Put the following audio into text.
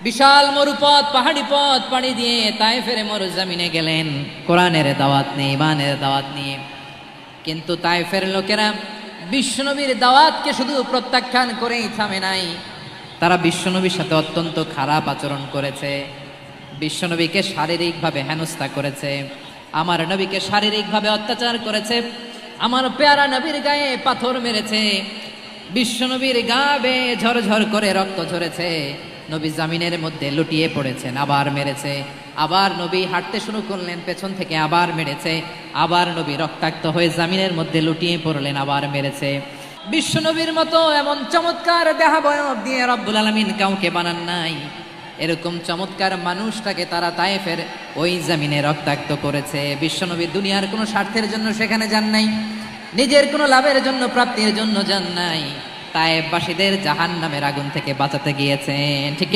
বিশাল মরুপথ, পাহাড়ি পথ পাড়ি দিয়ে তায়েফের মরুজমিনে গেলেন কোরআনের দাওয়াত নিয়ে, ইমানের দাওয়াত নিয়ে। কিন্তু তায়েফের লোকেরা বিশ্বনবীর দাওয়াতকে শুধু প্রত্যাখ্যান করেই থামে নাই, তারা বিশ্বনবীর সাথে অত্যন্ত খারাপ আচরণ করেছে। বিশ্বনবীকে শারীরিকভাবে হেনস্থা করেছে, আমার নবীকে শারীরিকভাবে অত্যাচার করেছে, আমার পেয়ারা নবীর গায়ে পাথর মেরেছে, বিশ্বনবীর গা বেয়ে ঝরঝর করে রক্ত ঝরেছে, নবী জামিনের মধ্যে লুটিয়ে পড়েছেন, আবার মেরেছে, আবার নবী হাঁটতে শুরু করলেন, পেছন থেকে আবার মেরেছে, আবার নবী রক্তাক্ত হয়ে জামিনের মধ্যে লুটিয়ে পড়লেন, আবার মেরেছে। বিশ্বনবীর মতো এমন চমৎকার দেহাবয়ব দিয়ে রব্বুল আলামিন কাউকে বানান নাই। এরকম চমৎকার মানুষটাকে তারা তায়েফের ওই জামিনে রক্তাক্ত করেছে। বিশ্বনবী দুনিয়ার কোনো স্বার্থের জন্য সেখানে যান নাই, নিজের কোনো লাভের জন্য, প্রাপ্তির জন্য যান নাই, তায়েফবাসীদের জাহান্নামের আগুন থেকে বাঁচাতে গিয়েছেন। ঠিক